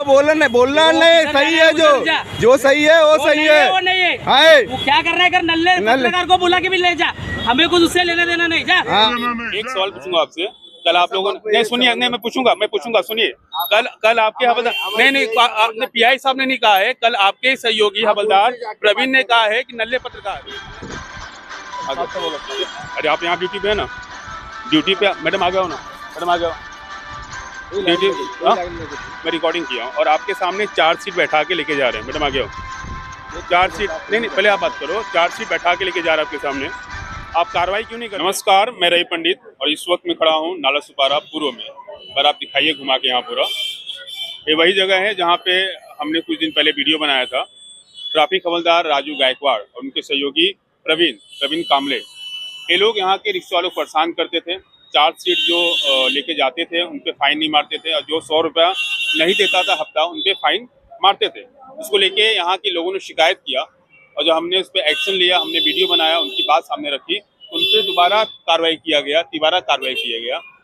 बोलना नहीं, सही है जो सही है वो सही है। वो नहीं है, वो क्या कर रहा है? कर नल्ले पत्रकार को बुला के भी ले जा, हमें कुछ उससे लेना देना नहीं। जा एक सवाल पूछूंगा आपसे। कल आप लोगों ने नहीं सुनिए, नहीं मैं पूछूंगा सुनिए। कल आपके हवलदार नहीं आपने पीआई साहब ने नहीं कहा है, कल आपके सहयोगी हवलदार प्रवीण ने कहा है कि नल्ले पत्रकार। अरे आप यहाँ ड्यूटी पे है ना, ड्यूटी पे मैडम आ गया हो ना, मैडम आ गया ड्यूटी। मैं रिकॉर्डिंग किया हूँ और आपके सामने चार्जशीट बैठा के लेके जा रहे हैं। मैडम आ गया हो, चार्जशीट नहीं पहले आप बात करो, चार्जशीट बैठा के लेके जा रहे हैं आपके सामने, आप कार्रवाई क्यों नहीं कर? नमस्कार, मैं रवि पंडित और इस वक्त मैं खड़ा हूँ नाला सुपारा पूर्व में। पर आप दिखाइए घुमा के यहाँ पूरा, ये वही जगह है जहाँ पे हमने कुछ दिन पहले वीडियो बनाया था। ट्रैफिक हवलदार राजू गायकवाड़ और उनके सहयोगी प्रवीण कामले, ये लोग यहाँ के रिक्शा वालों को परेशान करते थे। चार्जशीट जो लेके जाते थे उन पे फाइन नहीं मारते थे, और जो 100 रुपया नहीं देता था हफ्ता उन पे फाइन मारते थे। उसको लेके यहाँ के लोगों ने शिकायत किया और जब हमने उस पर एक्शन लिया, हमने वीडियो बनाया, उनकी बात सामने रखी, उन पर दोबारा कार्रवाई किया गया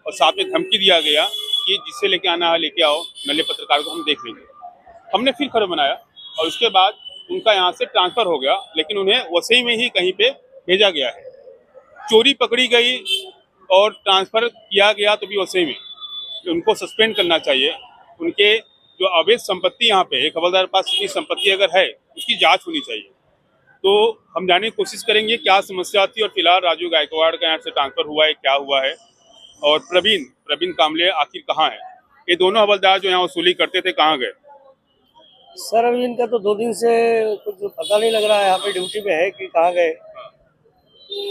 और साथ में धमकी दिया गया कि जिससे लेके आना है लेके आओ, नल्ले पत्रकार को हम देख लेंगे। हमने फिर खबर बनाया और उसके बाद उनका यहाँ से ट्रांसफर हो गया, लेकिन उन्हें वसई में ही कहीं पे भेजा गया है। चोरी पकड़ी गई और ट्रांसफर किया गया तो भी वसई में। उनको सस्पेंड करना चाहिए। उनके जो अवैध संपत्ति यहाँ पे, एक हवलदार पास इतनी संपत्ति अगर है उसकी जांच होनी चाहिए। तो हम जानने की कोशिश करेंगे क्या समस्या थी और फिलहाल राजू गायकवाड़ का यहाँ से ट्रांसफर हुआ है, क्या हुआ है, और प्रवीण कामले आखिर कहाँ है। ये दोनों हवलदार जो यहाँ वसूली करते थे कहाँ गए? सर अभी इनका तो 2 दिन से कुछ पता नहीं लग रहा है, यहाँ पे ड्यूटी पे है कि कहाँ गए।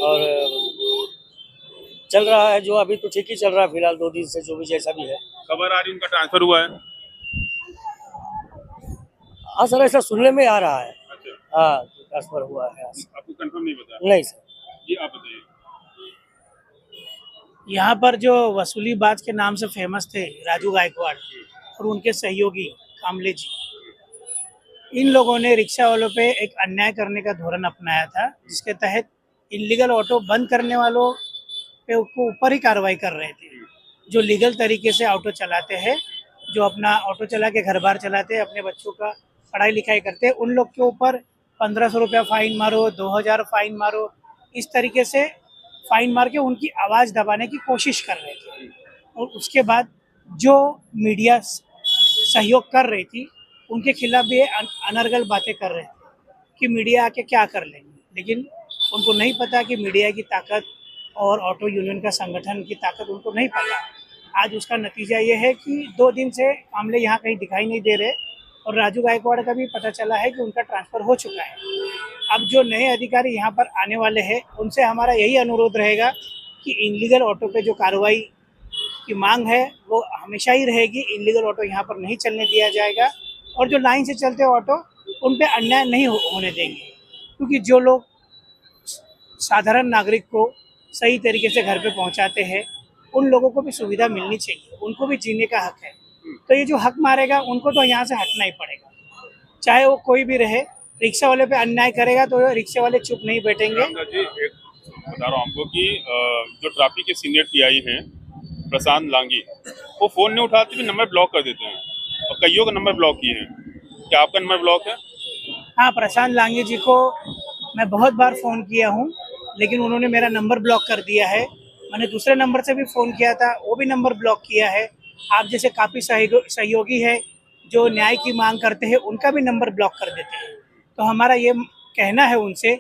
और चल रहा है जो अभी तो ठीक ही चल रहा है फिलहाल 2 दिन से, जो भी जैसा भी है। खबर आ रही उनका ट्रांसफर हुआ है? हाँ सर, ऐसा सुनने में आ रहा है। अच्छा। हाँ ट्रांसफर हुआ है। आपको कंफर्म नहीं पता? नहीं सर। जी आप बताइए। यहाँ पर जो वसूलीबाज के नाम से फेमस थे राजू गायकवाड़ और उनके सहयोगी कामले जी, इन लोगों ने रिक्शा वालों पे एक अन्याय करने का धोरण अपनाया था, जिसके तहत इलीगल ऑटो बंद करने वालों पे उसको ऊपर ही कार्रवाई कर रहे थे। जो लीगल तरीके से ऑटो चलाते हैं, जो अपना ऑटो चला के घर बार चलाते हैं, अपने बच्चों का पढ़ाई लिखाई करते हैं, उन लोग के ऊपर 1500 रुपया फाइन मारो, 2000 फाइन मारो, इस तरीके से फाइन मार के उनकी आवाज़ दबाने की कोशिश कर रहे थे। और उसके बाद जो मीडिया सहयोग कर रही थी उनके खिलाफ भी अनर्गल बातें कर रहे थे कि मीडिया आके क्या कर लेंगे, लेकिन उनको नहीं पता कि मीडिया की ताकत और ऑटो यूनियन का संगठन की ताकत उनको नहीं पता। आज उसका नतीजा ये है कि 2 दिन से कामले यहाँ कहीं दिखाई नहीं दे रहे और राजू गायकवाड़ का भी पता चला है कि उनका ट्रांसफ़र हो चुका है। अब जो नए अधिकारी यहाँ पर आने वाले हैं उनसे हमारा यही अनुरोध रहेगा कि इलीगल ऑटो पे जो कार्रवाई की मांग है वो हमेशा ही रहेगी। इलीगल ऑटो यहाँ पर नहीं चलने दिया जाएगा और जो लाइन से चलते ऑटो उन पे अन्याय नहीं होने देंगे, क्योंकि जो लोग साधारण नागरिक को सही तरीके से घर पे पहुँचाते हैं उन लोगों को भी सुविधा मिलनी चाहिए, उनको भी जीने का हक है। तो ये जो हक मारेगा उनको तो यहाँ से हटना ही पड़ेगा, चाहे वो कोई भी रहे। रिक्शा वाले पे अन्याय करेगा तो रिक्शा वाले चुप नहीं बैठेंगे। जी एक बता रहा हूँ आपको कि जो ट्रैफिक के सीनियर टीआई हैं प्रशांत लांगी, वो फ़ोन नहीं उठाते भी नंबर ब्लॉक कर देते हैं और कईयों का नंबर ब्लॉक किए हैं। क्या आपका नंबर ब्लॉक है? हाँ, प्रशांत लांगी जी को मैं बहुत बार फ़ोन किया हूँ, लेकिन उन्होंने मेरा नंबर ब्लॉक कर दिया है। मैंने दूसरे नंबर से भी फ़ोन किया था, वो भी नंबर ब्लॉक किया है। आप जैसे काफ़ी सहयोगी है जो न्याय की मांग करते हैं, उनका भी नंबर ब्लॉक कर देते हैं। तो हमारा ये कहना है उनसे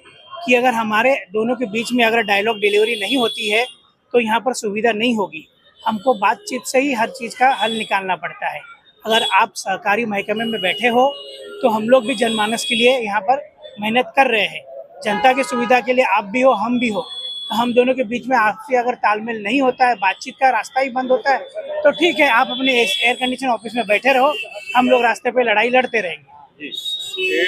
कि अगर हमारे दोनों के बीच में अगर डायलॉग डिलीवरी नहीं होती है तो यहाँ पर सुविधा नहीं होगी। हमको बातचीत से ही हर चीज़ का हल निकालना पड़ता है। अगर आप सहकारी महकमे में बैठे हो तो हम लोग भी जनमानस के लिए यहाँ पर मेहनत कर रहे हैं, जनता की सुविधा के लिए आप भी हो हम भी हो। तो हम दोनों के बीच में आपसी अगर तालमेल नहीं होता है, बातचीत का रास्ता ही बंद होता है, तो ठीक है आप अपने एयर कंडीशन ऑफिस में बैठे रहो, हम लोग रास्ते पे लड़ाई लड़ते रहेंगे। ये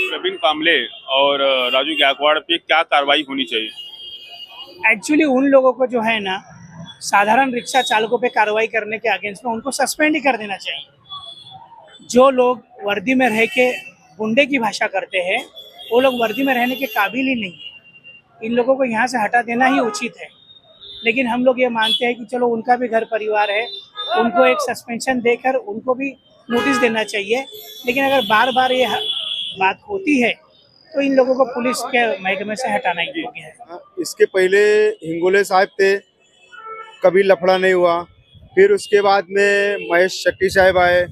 प्रवीण कामले और राजू गायकवाड़ पे क्या कार्रवाई होनी चाहिए? एक्चुअली उन लोगों को जो है ना, साधारण रिक्शा चालकों पे कार्रवाई करने के अगेंस्ट में उनको सस्पेंड ही कर देना चाहिए। जो लोग वर्दी में रह के गुंडे की भाषा करते हैं वो लोग वर्दी में रहने के काबिल ही नहीं है। इन लोगों को यहाँ से हटा देना ही उचित है। लेकिन हम लोग ये मानते हैं कि चलो उनका भी घर परिवार है, उनको एक सस्पेंशन देकर उनको भी नोटिस देना चाहिए। लेकिन अगर बार बार ये बात होती है तो इन लोगों को पुलिस के महकमे से हटाना ही योग्य है। इसके पहले हिंगोले साहब थे, कभी लफड़ा नहीं हुआ। फिर उसके बाद में महेश शेट्टी साहब आए,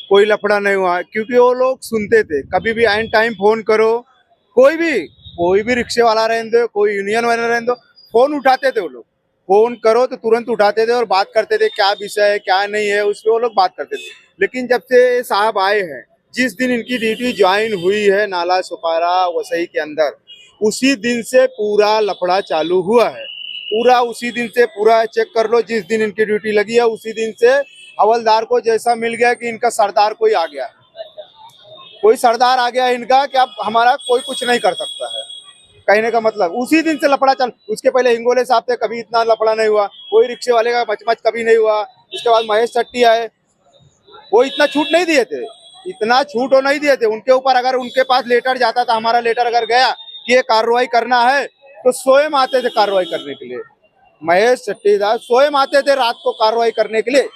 कोई लफड़ा नहीं हुआ, क्योंकि वो लोग सुनते थे। कभी भी एन टाइम फोन करो, कोई भी रिक्शे वाला रहने दो, कोई यूनियन वाला रहने दो, फोन उठाते थे वो लोग। फोन करो तो तुरंत उठाते थे और बात करते थे, क्या विषय है क्या नहीं है, उस पर वो लोग बात करते थे। लेकिन जब से साहब आए हैं, जिस दिन इनकी ड्यूटी ज्वाइन हुई है नाला सुपारा वसई के अंदर, उसी दिन से पूरा लफड़ा चालू हुआ है। पूरा उसी दिन से पूरा चेक कर लो, जिस दिन इनकी ड्यूटी लगी है उसी दिन से हवलदार को जैसा मिल गया कि इनका सरदार कोई आ गया, कोई सरदार आ गया इनका कि अब हमारा कोई कुछ नहीं कर सकता है। कहने का मतलब उसी दिन से लफड़ा चल। उसके पहले हिंगोले साहब थे, कभी इतना लफड़ा नहीं हुआ, कोई रिक्शे वाले का मचमच कभी नहीं हुआ। उसके बाद महेश शेट्टी आए, वो इतना छूट नहीं दिए थे, इतना छूट वो नहीं दिए थे। उनके ऊपर अगर उनके पास लेटर जाता था, हमारा लेटर अगर गया कि ये कार्रवाई करना है, तो स्वयं आते थे कार्रवाई करने के लिए। महेश शेट्टी साहब स्वयं आते थे रात को कार्रवाई करने के लिए।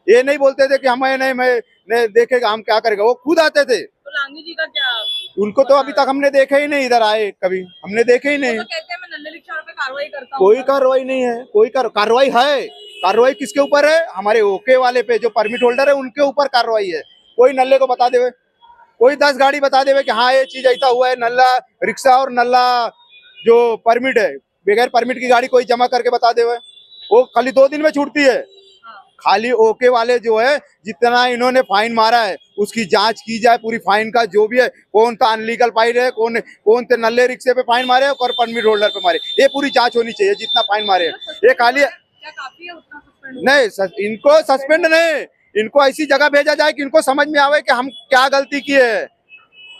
ये नहीं बोलते थे कि हमें नहीं देखेगा हम क्या करेगा, वो खुद आते थे। तो लांगी जी का क्या? उनको तो अभी तक हमने देखा ही नहीं, इधर आए कभी हमने देखे ही नहीं। तो कहते हैं मैं नल्ले रिक्शा पे कार्रवाई करता हूं। कोई कार्रवाई नहीं है, कोई कार्रवाई है। कार्रवाई किसके ऊपर है? हमारे ओके वाले पे, जो परमिट होल्डर है उनके ऊपर कार्रवाई है। कोई नल्ले को बता देवे, कोई 10 गाड़ी बता देवे कि हाँ ये चीज ऐसा हुआ है, नल्ला रिक्शा और नल्ला जो परमिट है, बगैर परमिट की गाड़ी कोई जमा करके बता देवे, वो खाली 2 दिन में छूटती है। खाली ओके वाले जो है, जितना इन्होंने फाइन मारा है उसकी जांच की जाए पूरी, फाइन का जो भी है, कौन सा अनलीगल फाइन है, कौन से नल्ले रिक्शे पे फाइन मारे और परमिट होल्डर पे मारे, ये पूरी जांच होनी चाहिए। जितना फाइन मारे ये खाली क्या काफी है उतना सस्पेंड? नहीं, इनको सस्पेंड नहीं, इनको ऐसी जगह भेजा जाए कि इनको समझ में आवे कि हम क्या गलती किए है।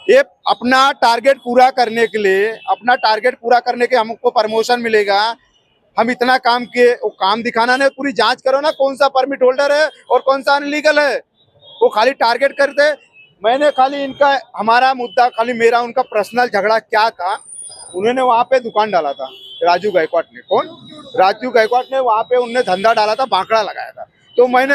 ये अपना टारगेट पूरा करने के लिए, अपना टारगेट पूरा करने के हमको प्रमोशन मिलेगा, हम इतना काम किए, वो काम दिखाना नहीं, पूरी जांच करो ना कौन सा परमिट होल्डर है और कौन सा अनलीगल है। वो खाली टारगेट करते। मैंने खाली इनका, हमारा मुद्दा खाली मेरा उनका पर्सनल झगड़ा क्या था, उन्होंने वहाँ पे दुकान डाला था राजू गायकवाड़ ने। कौन? राजू गायकवाड़ ने वहाँ पे उनने धंधा डाला था, बांकड़ा लगाया था। तो मैंने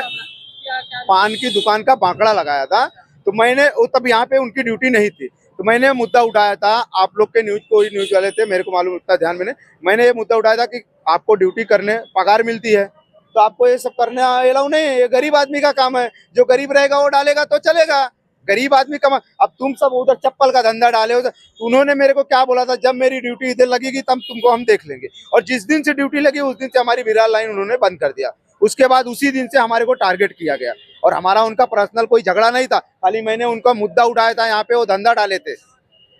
पान की दुकान का बांकड़ा लगाया था, तो मैंने तब यहाँ पे उनकी ड्यूटी नहीं थी, तो मैंने मुद्दा उठाया था। आप लोग के न्यूज वाले थे, मेरे को मालूम, उतना ध्यान में नहीं। मैंने ये मुद्दा उठाया था कि आपको ड्यूटी करने पगार मिलती है, तो आपको ये सब करने अलाउ नहीं है। ये गरीब आदमी का काम है, जो गरीब रहेगा वो डालेगा तो चलेगा। गरीब आदमी का अब तुम सब उधर चप्पल का धंधा डाले हो, तो उन्होंने मेरे को क्या बोला था, जब मेरी ड्यूटी इधर लगेगी तब तुमको हम देख लेंगे। और जिस दिन से ड्यूटी लगी उस दिन से हमारी विरार लाइन उन्होंने बंद कर दिया। उसके बाद उसी दिन से हमारे को टारगेट किया गया, और हमारा उनका पर्सनल कोई झगड़ा नहीं था, खाली मैंने उनका मुद्दा उठाया था। यहाँ पे वो धंधा डाले थे,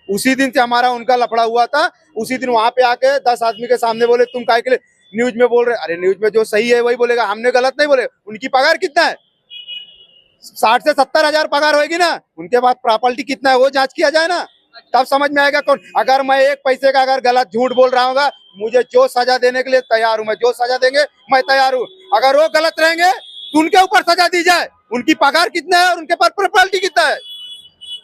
उसी दिन से हमारा उनका लफड़ा हुआ था। उसी दिन वहां पे आके 10 आदमी के सामने बोले, तुम काहे के लिए न्यूज में बोल रहे? अरे न्यूज में जो सही है वही बोलेगा, हमने गलत नहीं बोले। उनकी पगार कितना है? 60 से 70 हजार पगार होगी ना। उनके बाद प्रॉपर्टी कितना है वो जांच किया जाए ना, तब समझ में आएगा कौन। अगर मैं 1 पैसे का अगर गलत झूठ बोल रहा हूँ, मुझे जो सजा देने के लिए तैयार हूँ, मैं जो सजा देंगे मैं तैयार हूँ। अगर वो गलत रहेंगे तो उनके ऊपर सजा दी जाए। उनकी पगार कितना है और उनके पास प्रॉपर्टी कितना है?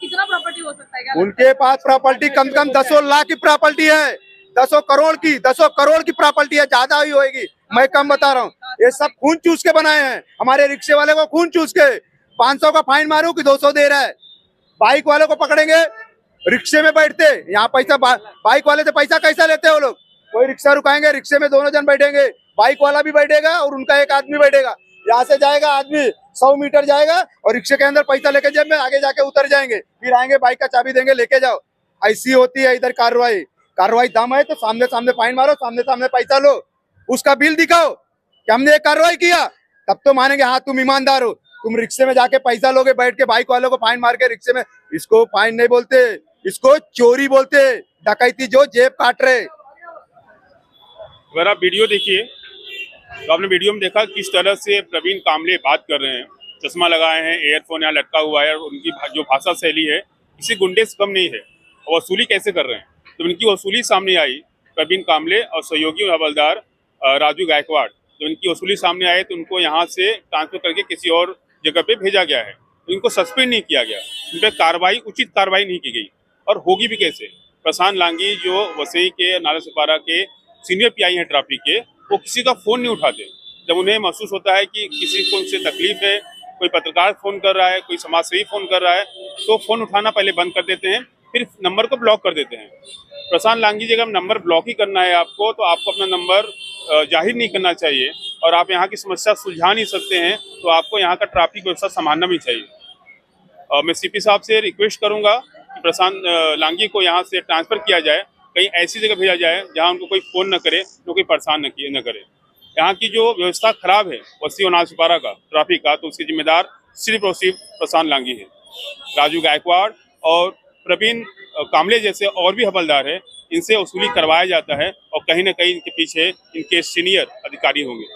कितना प्रॉपर्टी हो सकता है क्या? उनके पास प्रॉपर्टी कम से कम 10 लाख की प्रॉपर्टी है, 10 करोड़ की प्रॉपर्टी है, ज्यादा ही होगी, मैं कम बता रहा हूँ। ये सब खून चूस के बनाए हैं, हमारे रिक्शे वाले को खून चूस के। 500 का फाइन मारू कि 200 दे रहा है। बाइक वाले को पकड़ेंगे, रिक्शे में बैठते यहाँ पैसा, बाइक वाले से पैसा कैसा लेते हैं वो लोग? कोई रिक्शा रुकाएंगे, रिक्शे में 2 जन बैठेंगे, बाइक वाला भी बैठेगा और उनका 1 आदमी बैठेगा। यहाँ से जाएगा आदमी 100 मीटर जाएगा और रिक्शे के अंदर पैसा लेके जेब में, आगे जाके उतर जाएंगे, फिर आएंगे, बाइक का चाबी देंगे, लेके जाओ। ऐसी होती है इधर कार्रवाई। दम है तो सामने सामने फाइन मारो, सामने सामने पैसा लो, उसका बिल दिखाओ कि हमने एक कार्रवाई किया, तब तो मानेंगे हाँ तुम ईमानदार हो। तुम रिक्शे में जाके पैसा लोगे बैठ के, बाइक वालों को फाइन मार के रिक्शे में, इसको फाइन नहीं बोलते, इसको चोरी बोलते, डकैती, जो जेब काट रहे। अगर आप वीडियो देखिए तो आपने वीडियो में देखा किस तरह से प्रवीण कामले बात कर रहे हैं, चश्मा लगाए हैं, एयरफोन यहाँ लटका हुआ है, और उनकी जो भाषा शैली है किसी गुंडे से कम नहीं है। और वसूली कैसे कर रहे हैं, तो इनकी वसूली सामने आई। प्रवीण कामले और सहयोगी हवलदार राजू गायकवाड़, जब इनकी वसूली सामने आए तो उनको यहाँ से ट्रांसफर करके किसी और जगह पे भेजा गया है। तो इनको सस्पेंड नहीं किया गया, इन पर उचित कार्रवाई नहीं की गई, और होगी भी कैसे। प्रशांत लांगी जो वसई के नाला सुपारा के सीनियर पीआई हैं ट्रैफिक के, वो किसी का फ़ोन नहीं उठाते। जब उन्हें महसूस होता है कि किसी को उनसे तकलीफ है कोई पत्रकार फ़ोन कर रहा है, कोई समाजसेवी फ़ोन कर रहा है, तो फ़ोन उठाना पहले बंद कर देते हैं, फिर नंबर को ब्लॉक कर देते हैं। प्रशांत लांगी जी, अगर नंबर ब्लॉक ही करना है आपको, तो आपको अपना नंबर जाहिर नहीं करना चाहिए और आप यहाँ की समस्या सुलझा नहीं सकते हैं, तो आपको यहाँ का ट्रैफिक व्यवस्था संभालना भी चाहिए। और मैं सीपी साहब से रिक्वेस्ट करूँगा कि प्रशांत लांगी को यहाँ से ट्रांसफ़र किया जाए, कहीं ऐसी जगह भेजा जाए जहाँ उनको कोई फ़ोन न करे, तो कोई परेशान न करे। यहाँ की जो व्यवस्था खराब है वसी और नाजपारा का ट्रैफिक का, तो उसकी जिम्मेदार सिर्फ और सिर्फ प्रशांत लांगी है। राजू गायकवाड़ और प्रवीण कामले जैसे और भी हवलदार है, इनसे वसूली करवाया जाता है और कहीं ना कहीं इनके पीछे इनके सीनियर अधिकारी होंगे।